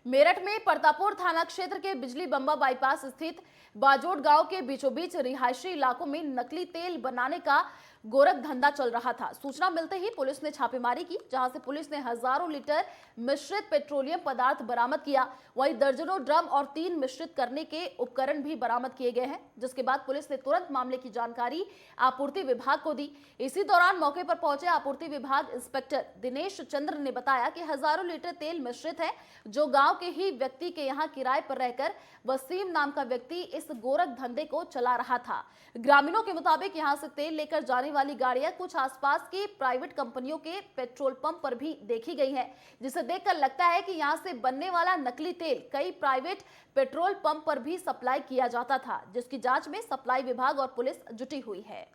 मेरठ में परतापुर थाना क्षेत्र के बिजली बम्बा बाईपास स्थित बाजोट गांव के बीचों बीच रिहायशी इलाकों में नकली तेल बनाने का गोरख धंधा चल रहा था। सूचना मिलते ही पुलिस ने छापेमारी की, जहां से पुलिस ने हजारों लीटर मिश्रित पेट्रोलियम पदार्थ बरामद किया। वहीं दर्जनों ड्रम और 3 मिश्रित करने के उपकरण भी बरामद किए गए हैं, जिसके बाद पुलिस ने तुरंत मामले की जानकारी आपूर्ति विभाग को दी। इसी दौरान मौके पर पहुंचे आपूर्ति विभाग इंस्पेक्टर दिनेश चंद्र ने बताया कि हजारों लीटर तेल मिश्रित है, जो गांव के ही व्यक्ति के यहां किराए पर रहकर वसीम नाम का व्यक्ति इस गोरख धंधे को चला रहा था। ग्रामीणों के मुताबिक यहां से तेल लेकर जाने वाली गाड़ियां कुछ आसपास की प्राइवेट कंपनियों के पेट्रोल पंप पर भी देखी गई हैं, जिसे देखकर लगता है कि यहां से बनने वाला नकली तेल कई प्राइवेट पेट्रोल पंप पर भी सप्लाई किया जाता था, जिसकी जांच में सप्लाई विभाग और पुलिस जुटी हुई है।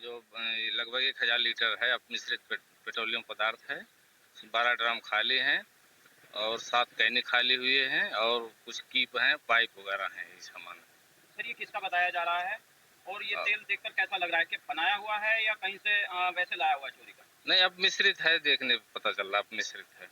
जो लगभग 1000 लीटर है अब मिश्रित पेट्रोलियम पदार्थ है। 12 ड्रम खाली हैं और 7 कैनी खाली हुए हैं और कुछ कीप हैं, पाइप वगैरह हैं ये सामान। सर ये किसका बताया जा रहा है और ये तेल देखकर कैसा लग रहा है कि बनाया हुआ है या कहीं से वैसे लाया हुआ है चोरी का? नहीं, अब मिश्रित है, देखने पता चल रहा अब मिश्रित है।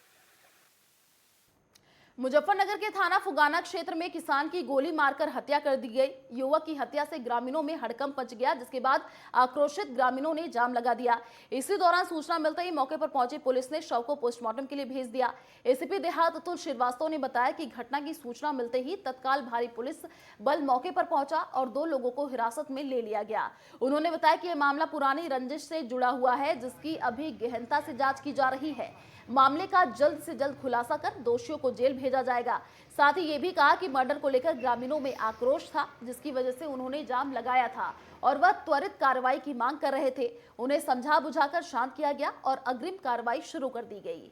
मुजफ्फरनगर के थाना फुगाना क्षेत्र में किसान की गोली मारकर हत्या कर दी गई। युवक की हत्या से ग्रामीणों में हड़कंप मच गया, जिसके बाद आक्रोशित ग्रामीणों ने जाम लगा दिया। इसी दौरान सूचना मिलते ही मौके पर पहुंची पुलिस ने शव को पोस्टमार्टम के लिए भेज दिया। एसीपी देहात अतुल श्रीवास्तव ने बताया कि घटना की सूचना मिलते ही तत्काल भारी पुलिस बल मौके पर पहुंचा और 2 लोगों को हिरासत में ले लिया गया। उन्होंने बताया कि यह मामला पुरानी रंजिश से जुड़ा हुआ है, जिसकी अभी गहनता से जांच की जा रही है। मामले का जल्द से जल्द खुलासा कर दोषियों को जेल भेजा जाएगा। साथ ही ये भी कहा कि मर्डर को लेकर ग्रामीणों में आक्रोश था, जिसकी वजह से उन्होंने जाम लगाया था और वह त्वरित कार्रवाई की मांग कर रहे थे। उन्हें समझा बुझाकर शांत किया गया और अग्रिम कार्रवाई शुरू कर दी गई।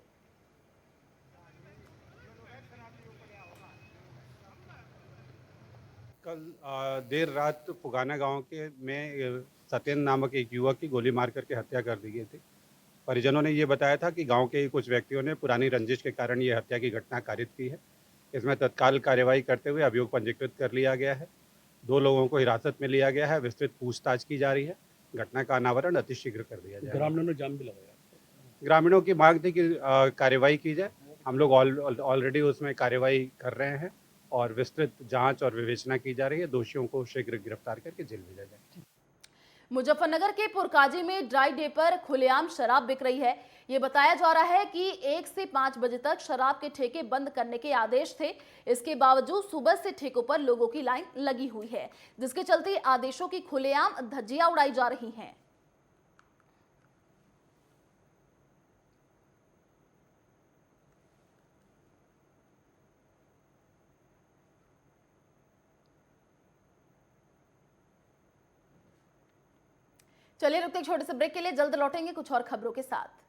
कल देर रात फुगाना गांव के में सत्येंद्र नामक एक युवक की गोली मार करके हत्या कर दी गई थी। परिजनों ने ये बताया था कि गांव के कुछ व्यक्तियों ने पुरानी रंजिश के कारण ये हत्या की घटना कारित की है। इसमें तत्काल कार्यवाही करते हुए अभियोग पंजीकृत कर लिया गया है। 2 लोगों को हिरासत में लिया गया है। विस्तृत पूछताछ की जा रही है। घटना का अनावरण अतिशीघ्र कर दिया जाएगा। ग्रामीणों ने जाम भी लगाया। ग्रामीणों की मांग थी कि कार्यवाही की जाए। हम लोग ऑलरेडी उसमें कार्यवाही कर रहे हैं और विस्तृत जांच और विवेचना की जा रही है। दोषियों को शीघ्र गिरफ्तार करके जेल भेजा जाए। मुजफ्फरनगर के पुरकाजी में ड्राई डे पर खुलेआम शराब बिक रही है। ये बताया जा रहा है कि 1 से 5 बजे तक शराब के ठेके बंद करने के आदेश थे। इसके बावजूद सुबह से ठेकों पर लोगों की लाइन लगी हुई है, जिसके चलते आदेशों की खुलेआम धज्जियां उड़ाई जा रही हैं। चलिए रुकते एक छोटे से ब्रेक के लिए, जल्द लौटेंगे कुछ और खबरों के साथ।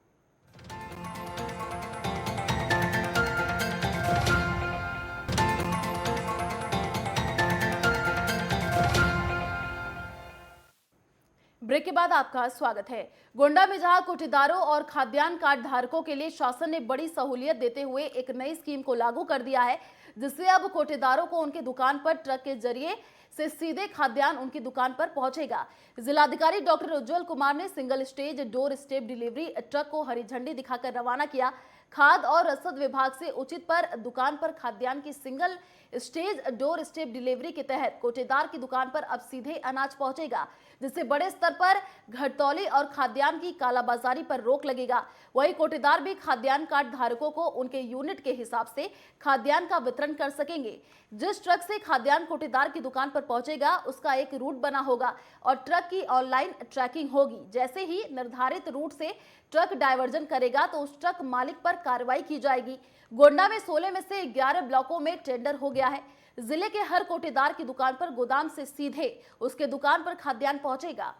ब्रेक के बाद आपका स्वागत है। गोंडा में जहां कोटेदारों और खाद्यान्न कार्ड धारकों के लिए शासन ने बड़ी सहूलियत देते हुए एक नई स्कीम को लागू कर दिया है, जिससे अब कोटेदारों को उनके दुकान पर ट्रक के जरिए से सीधे खाद्यान्न उनकी दुकान पर पहुंचेगा। जिलाधिकारी डॉक्टर उज्जवल कुमार ने single stage door step delivery truck को हरी झंडी दिखाकर रवाना किया। खाद्य और रसद विभाग से उचित पर दुकान पर खाद्यान्न की single stage door step delivery के तहत कोटेदार की दुकान पर अब सीधे अनाज पहुंचेगा, जिससे बड़े स्तर पर घटतौली और खाद्यान्न की कालाबाजारी पर रोक लगेगा। वहीं कोटेदार भी खाद्यान्न कार्ड धारकों को उनके यूनिट के हिसाब से खाद्यान्न का वितरण कर सकेंगे। जिस ट्रक से खाद्यान्न कोटेदार की दुकान पर पहुंचेगा, उसका एक रूट बना होगा और ट्रक की ऑनलाइन ट्रैकिंग होगी। जैसे ही निर्धारित रूट से ट्रक डायवर्जन करेगा तो उस ट्रक मालिक पर कार्रवाई की जाएगी। गोंडा में 16 में से 11 ब्लॉकों में टेंडर हो गया है। जिले के हर कोटेदार की दुकान पर गोदाम से सीधे उसके दुकान पर खाद्यान्न पहुंचेगा।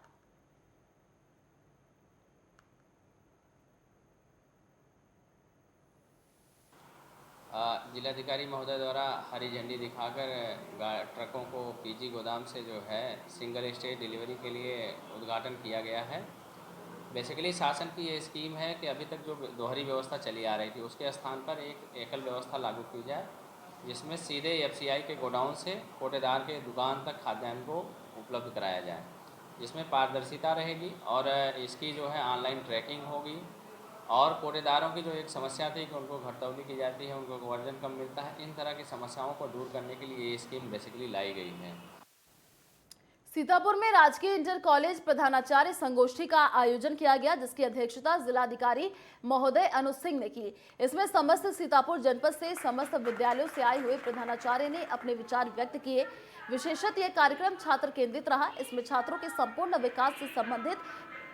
जिलाधिकारी महोदय द्वारा हरी झंडी दिखाकर ट्रकों को पीजी गोदाम से जो है सिंगल स्टेज डिलीवरी के लिए उद्घाटन किया गया है। बेसिकली शासन की ये स्कीम है कि अभी तक जो दोहरी व्यवस्था चली आ रही थी, उसके स्थान पर एक एकल व्यवस्था लागू की जाए, जिसमें सीधे एफसीआई के गोडाउन से कोटेदार के दुकान तक खाद्यान्न को उपलब्ध कराया जाए। जिसमें पारदर्शिता रहेगी और इसकी जो है ऑनलाइन ट्रैकिंग होगी। और कोटेदारों की जो एक समस्या थी कि उनको घटतौली की जाती है, उनको वर्जन कम मिलता है, इन तरह की समस्याओं को दूर करने के लिए ये स्कीम बेसिकली लाई गई है। सीतापुर में राजकीय इंटर कॉलेज प्रधानाचार्य संगोष्ठी का आयोजन किया गया, जिसकी अध्यक्षता जिलाधिकारी महोदय अनुज सिंह ने की। इसमें समस्त सीतापुर जनपद से समस्त विद्यालयों से आए हुए प्रधानाचार्य ने अपने विचार व्यक्त किए। विशेषतः यह कार्यक्रम छात्र केंद्रित रहा। इसमें छात्रों के संपूर्ण विकास से संबंधित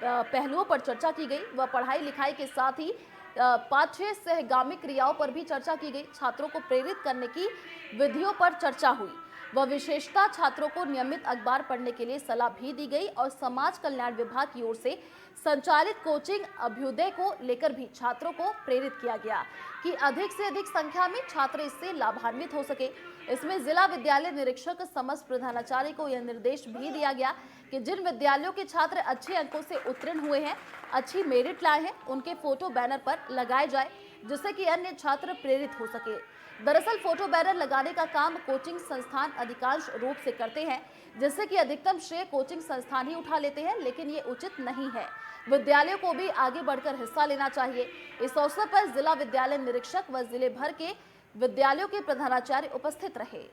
पहलुओं पर चर्चा की गई व पढ़ाई लिखाई के साथ ही 5-6 सहगामी क्रियाओं पर भी चर्चा की गई। छात्रों को प्रेरित करने की विधियों पर चर्चा हुई व विशेषता छात्रों को नियमित अखबार पढ़ने के लिए सलाह भी दी गई और समाज कल्याण विभाग की ओर से संचालित कोचिंग अभ्युदय को लेकर भी छात्रों को प्रेरित किया गया कि अधिक से अधिक संख्या में छात्र इससे लाभान्वित हो सके। इसमें जिला विद्यालय निरीक्षक समस्त प्रधानाचार्य को यह निर्देश भी दिया गया कि जिन विद्यालयों के छात्र अच्छे अंकों से उत्तीर्ण हुए हैं, अच्छी मेरिट लाए हैं, उनके फोटो बैनर पर लगाए जाए, जिससे कि अन्य छात्र प्रेरित हो सके। दरअसल फोटो बैनर लगाने का काम कोचिंग संस्थान अधिकांश रूप से करते हैं, जिससे कि अधिकतम श्रेय कोचिंग संस्थान ही उठा लेते हैं, लेकिन ये उचित नहीं है। विद्यालयों को भी आगे बढ़कर हिस्सा लेना चाहिए। इस अवसर पर जिला विद्यालय निरीक्षक व जिले भर के विद्यालयों के प्रधानाचार्य उपस्थित रहे।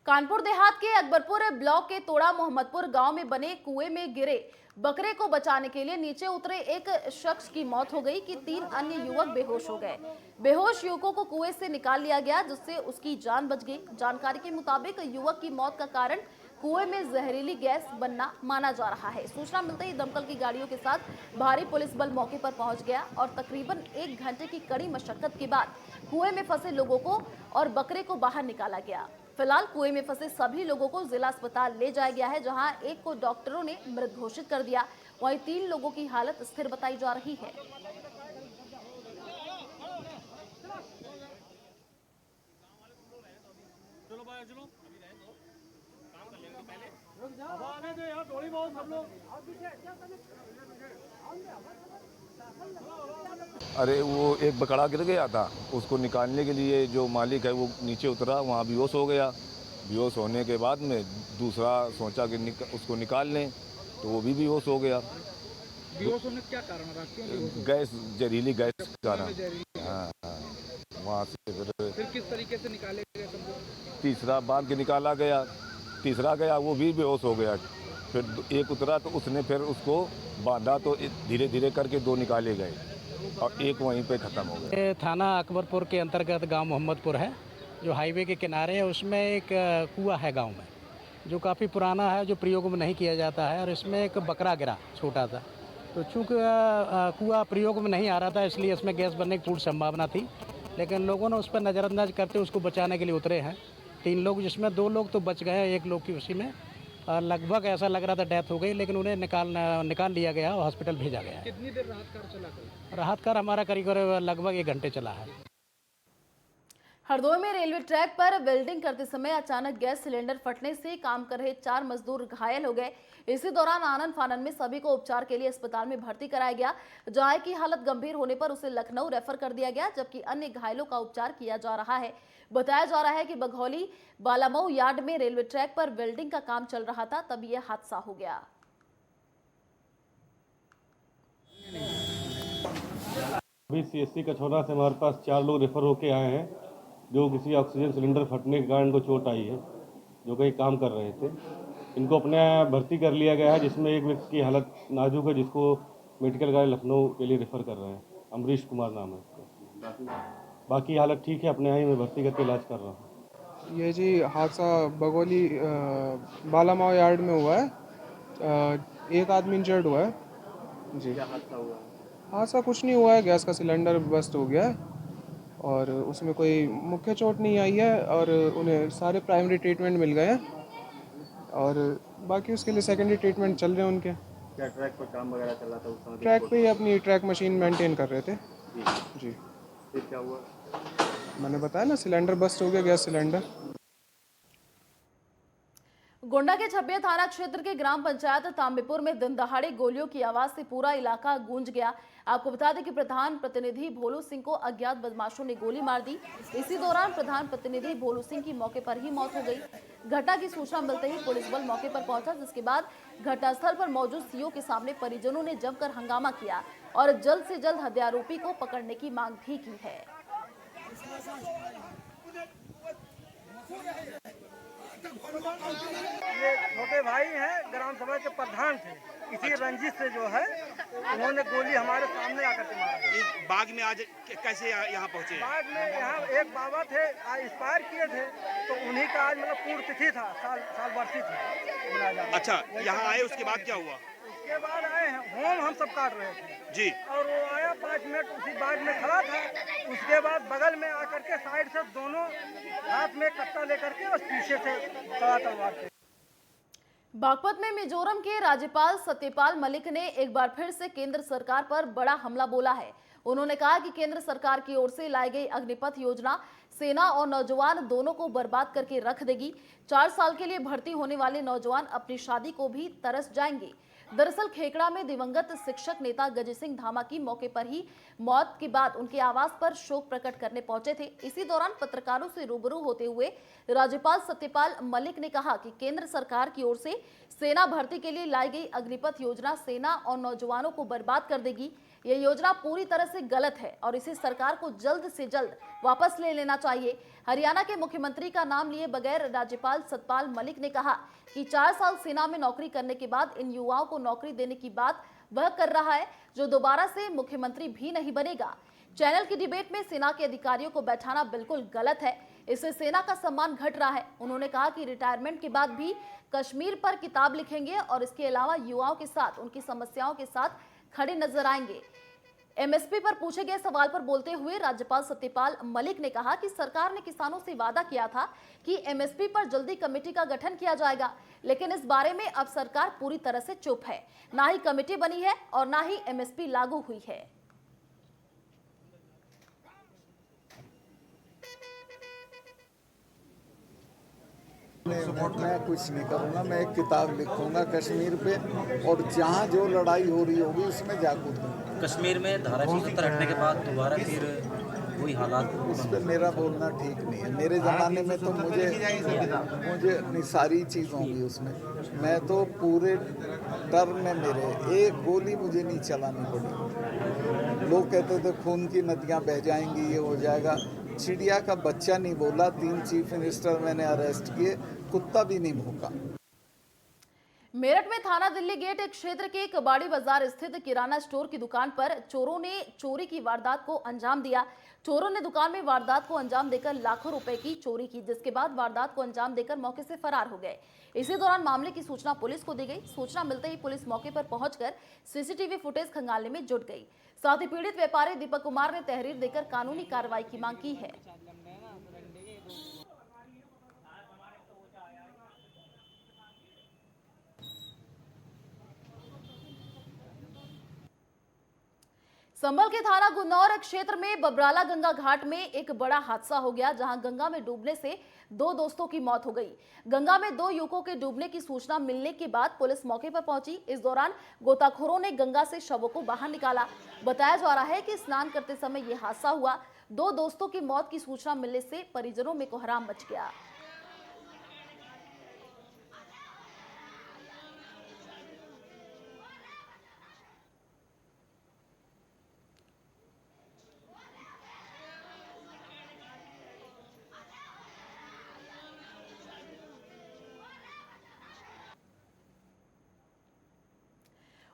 कानपुर देहात के अकबरपुर ब्लॉक के तोड़ा मोहम्मदपुर गांव में बने कुएं में गिरे बकरे को बचाने के लिए नीचे उतरे एक शख्स की मौत हो गई कि 3 अन्य युवक बेहोश हो गए। बेहोश युवकों को कुएं से निकाल लिया गया, जिससे उसकी जान बच गई। जानकारी के मुताबिक युवक की मौत का कारण कुएं में जहरीली गैस बनना माना जा रहा है। सूचना मिलते ही दमकल की गाड़ियों के साथ भारी पुलिस बल मौके पर पहुंच गया और तकरीबन 1 घंटे की कड़ी मशक्कत के बाद कुएं में फंसे लोगों को और बकरे को बाहर निकाला गया। फिलहाल कुएं में फंसे सभी लोगों को जिला अस्पताल ले जाया गया है, जहां एक को डॉक्टरों ने मृत घोषित कर दिया। वहीं 3 लोगों की हालत स्थिर बताई जा रही है। अरे वो एक बकरा गिर गया था, उसको निकालने के लिए जो मालिक है वो नीचे उतरा, वहाँ बेहोश हो गया। बेहोश होने के बाद में दूसरा सोचा कि उसको निकाल लें, तो वो भी बेहोश हो गया। बेहोश होने का क्या कारण रहा? क्यों बेहोश हुआ? गैस, जहरीली गैस के कारण। हाँ, वहाँ से फिर किस तरीके से निकाले गए सबको? तीसरा बांध के निकाला गया। तीसरा गया, वो भी बेहोश हो गया। फिर एक उतरा तो उसने फिर उसको बांधा, तो धीरे धीरे करके 2 निकाले गए और एक वहीं पे ख़त्म हो गया। थाना अकबरपुर के अंतर्गत गांव मोहम्मदपुर है, जो हाईवे के किनारे है। उसमें एक कुआं है गांव में, जो काफ़ी पुराना है, जो प्रयोग में नहीं किया जाता है। और इसमें एक बकरा गिरा छोटा सा, तो चूँकि कुआं प्रयोग में नहीं आ रहा था, इसलिए इसमें गैस बनने की पूर्ण संभावना थी। लेकिन लोगों ने उस पर नज़रअंदाज करते उसको बचाने के लिए उतरे हैं 3 लोग, जिसमें 2 लोग तो बच गए, 1 लोग की उसी में लगभग ऐसा लग रहा था डेथ हो गई, लेकिन उन्हें निकाल लिया गया और हॉस्पिटल भेजा गया है। कितनी देर राहत कार्य चला था? राहत कार्य हमारा करीब लगभग 1 घंटे चला है। हरदोई में रेलवे ट्रैक पर वेल्डिंग करते समय अचानक गैस सिलेंडर फटने से काम कर रहे 4 मजदूर घायल हो गए। इसी दौरान आनन फानन में सभी को उपचार के लिए अस्पताल में भर्ती कराया गया, जहां की हालत गंभीर होने पर उसे लखनऊ रेफर कर दिया गया, जबकि अन्य घायलों का उपचार किया जा रहा है। बताया जा रहा है कि बघौली बालामऊ यार्ड में रेलवे ट्रैक पर वेल्डिंग का काम चल रहा था, तब यह हादसा हो गया। अभी CSC कछौरा से हमारे पास 4 लोग रेफर होके आए हैं, जो किसी ऑक्सीजन सिलेंडर फटने के कारण इनको चोट आई है, जो कहीं काम कर रहे थे। इनको अपने भर्ती कर लिया गया है, जिसमें एक व्यक्ति की हालत नाजुक है, जिसको मेडिकल कॉलेज लखनऊ के लिए रेफर कर रहे हैं। अमरीश कुमार नाम है इसका। बाकी हालत ठीक है, अपने यहाँ ही मैं भर्ती करके इलाज कर रहा हूँ। ये जी हादसा बघौली बालामाव यार्ड में हुआ है। एक आदमी इंजर्ड हुआ है जी। क्या हादसा हुआ? हादसा कुछ नहीं हुआ है, गैस का सिलेंडर बस्ट हो गया है और उसमें कोई मुख्य चोट नहीं आई है और उन्हें सारे प्राइमरी ट्रीटमेंट मिल गए हैं और बाकी उसके लिए सेकेंडरी ट्रीटमेंट चल रहे हैं उनके। क्या ट्रैक पर काम वगैरह चल रहा था उस समय? ट्रैक पे ही अपनी ट्रैक मशीन मेंटेन कर रहे थे जी। फिर क्या हुआ? मैंने बताया ना, सिलेंडर बस्ट हो गया, गैस सिलेंडर। गोंडा के छपिया थाना क्षेत्र के ग्राम पंचायत तांबेपुर में दिन दहाड़े गोलियों की आवाज से पूरा इलाका गूंज गया। आपको बता दें कि प्रधान प्रतिनिधि भोलू सिंह को अज्ञात बदमाशों ने गोली मार दी। इसी दौरान प्रधान प्रतिनिधि भोलू सिंह की मौके पर ही मौत हो गई। घटना की सूचना मिलते ही पुलिस बल मौके पर पहुंचा, जिसके बाद घटनास्थल पर मौजूद सीओ के सामने परिजनों ने जमकर हंगामा किया और जल्द से जल्द हत्यारोपी को पकड़ने की मांग भी की है। ये छोटे भाई हैं, ग्राम सभा के प्रधान थे। इसी रंजिश से जो है उन्होंने गोली हमारे सामने आकर के मारा। बाग में आज कैसे यहाँ पहुँचे? बाग में यहाँ एक बाबा थे, एक्सपायर किए थे, तो उन्हीं का आज मतलब पूर्ण तिथि था, साल वर्षी थी। अच्छा, यहाँ आए उसके बाद क्या हुआ? उसके बाद आए हैं, होम हम सब काट रहे थे जी, और वो आया 5 मिनट उसी बाग में खड़ा था। उसके बाद बगल में आकर के साइड से दोनों हाथ में कट्टा लेकर के और पीछे से तलवार से। बागपत में मिजोरम के राज्यपाल सत्यपाल मलिक ने एक बार फिर से केंद्र सरकार पर बड़ा हमला बोला है। उन्होंने कहा कि केंद्र सरकार की ओर से लाई गई अग्निपथ योजना सेना और नौजवान दोनों को बर्बाद करके रख देगी। 4 साल के लिए भर्ती होने वाले नौजवान अपनी शादी को भी तरस जाएंगे। दरअसल खेकड़ा में दिवंगत शिक्षक नेता गज सिंह धामा की मौके पर ही मौत के बाद उनके आवास पर शोक प्रकट करने पहुंचे थे। इसी दौरान पत्रकारों से रूबरू होते हुए राज्यपाल सत्यपाल मलिक ने कहा कि केंद्र सरकार की ओर से सेना भर्ती के लिए लाई गई अग्निपथ योजना सेना और नौजवानों को बर्बाद कर देगी। ये योजना पूरी तरह से गलत है और इसे सरकार को जल्द से जल्द वापस ले लेना चाहिए। हरियाणा के मुख्यमंत्री का नाम लिए बगैर राज्यपाल सत्यपाल मलिक ने कहा कि 4 साल सेना में नौकरी करने के बाद इन युवाओं को नौकरी देने की बात वह कर रहा है जो दोबारा से मुख्यमंत्री भी नहीं बनेगा। चैनल की डिबेट में सेना के अधिकारियों को बैठाना बिल्कुल गलत है, इससे सेना का सम्मान घट रहा है। उन्होंने कहा कि रिटायरमेंट के बाद भी कश्मीर पर किताब लिखेंगे और इसके अलावा युवाओं के साथ उनकी समस्याओं के साथ खड़े नजर आएंगे। एमएसपी पर पूछे गए सवाल पर बोलते हुए राज्यपाल सत्यपाल मलिक ने कहा कि सरकार ने किसानों से वादा किया था कि एमएसपी पर जल्दी कमेटी का गठन किया जाएगा, लेकिन इस बारे में अब सरकार पूरी तरह से चुप है। ना ही कमेटी बनी है और ना ही एमएसपी लागू हुई है। मैं कुछ नहीं करूँगा, मैं एक किताब लिखूंगा कश्मीर पे और जहाँ जो लड़ाई हो रही होगी उसमें जा कूदूंगा। कश्मीर में धारा 170 हटने के बाद दोबारा फिर वही हालात, उस पर मेरा बोलना ठीक नहीं है। मेरे ज़माने में तो मुझे नहीं सारी चीज़ होंगी उसमें। मैं तो पूरे टर्म में मेरे एक गोली मुझे नहीं चलानी पड़ी। लोग कहते थे खून की नदियाँ बह जाएंगी, ये हो जाएगा। चिड़िया का बच्चा नहीं बोला। 3 चीफ मिनिस्टर मैंने अरेस्ट किए, कुत्ता भी नहीं भौंका। मेरठ में थाना दिल्ली गेट क्षेत्र के कबाड़ी बाजार स्थित किराना स्टोर की दुकान पर चोरों ने चोरी की वारदात को अंजाम दिया। चोरों ने दुकान में वारदात को अंजाम देकर लाखों रुपए की चोरी की, जिसके बाद वारदात को अंजाम देकर मौके से फरार हो गए। इसी दौरान मामले की सूचना पुलिस को दी गई। सूचना मिलते ही पुलिस मौके पर पहुंचकर सीसीटीवी फुटेज खंगालने में जुट गई। साथ ही पीड़ित व्यापारी दीपक कुमार ने तहरीर देकर कानूनी कार्रवाई की मांग की है। संभल के थाना गुन्नौर क्षेत्र में बबराला गंगा घाट में एक बड़ा हादसा हो गया, जहां गंगा में डूबने से 2 दोस्तों की मौत हो गई। गंगा में 2 युवकों के डूबने की सूचना मिलने के बाद पुलिस मौके पर पहुंची। इस दौरान गोताखोरों ने गंगा से शवों को बाहर निकाला। बताया जा रहा है कि स्नान करते समय यह हादसा हुआ। 2 दोस्तों की मौत की सूचना मिलने से परिजनों में कोहराम मच गया।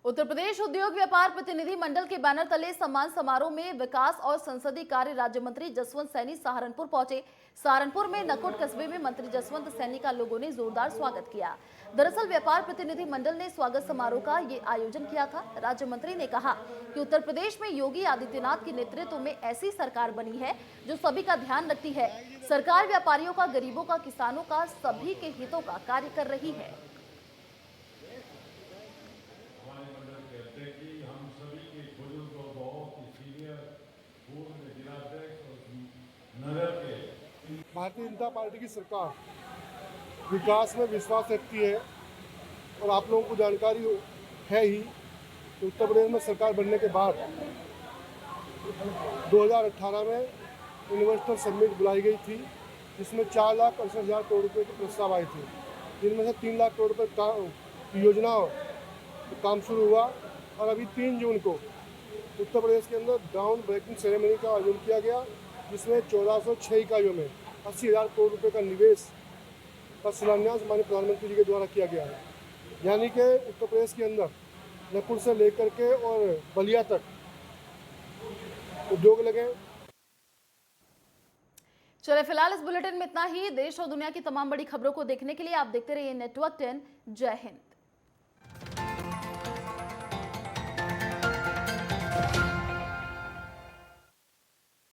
उत्तर प्रदेश उद्योग व्यापार प्रतिनिधि मंडल के बैनर तले सम्मान समारोह में विकास और संसदीय कार्य राज्य मंत्री जसवंत सैनी सहारनपुर पहुंचे। सहारनपुर में नकोट कस्बे में मंत्री जसवंत सैनी का लोगों ने जोरदार स्वागत किया। दरअसल व्यापार प्रतिनिधि मंडल ने स्वागत समारोह का ये आयोजन किया था। राज्य मंत्री ने कहा कि उत्तर प्रदेश में योगी आदित्यनाथ के नेतृत्व में ऐसी सरकार बनी है जो सभी का ध्यान रखती है। सरकार व्यापारियों का, गरीबों का, किसानों का, सभी के हितों का कार्य कर रही है। भारतीय जनता पार्टी की सरकार विकास में विश्वास रखती है। और आप लोगों को जानकारी है ही कि उत्तर प्रदेश में सरकार बनने के बाद 2018 में इन्वेस्टर समिट बुलाई गई थी, जिसमें 4,68,000 करोड़ रुपये के प्रस्ताव आए थे, जिनमें से 3 लाख करोड़ रुपये की योजनाओं का काम शुरू हुआ। और अभी 3 जून को उत्तर प्रदेश के अंदर ग्राउंड ब्रेकिंग सेरेमनी का आयोजन किया गया, जिसमें 1406 इकाइयों में 80,000 करोड़ रुपये का निवेश का शिलान्यास माननीय प्रधानमंत्री जी के द्वारा किया गया है। यानी कि उत्तर प्रदेश के अंदर जयपुर से लेकर के और बलिया तक उद्योग लगे। चलिए फिलहाल इस बुलेटिन में इतना ही। देश और दुनिया की तमाम बड़ी खबरों को देखने के लिए आप देखते रहिए नेटवर्क 10। जय हिंद।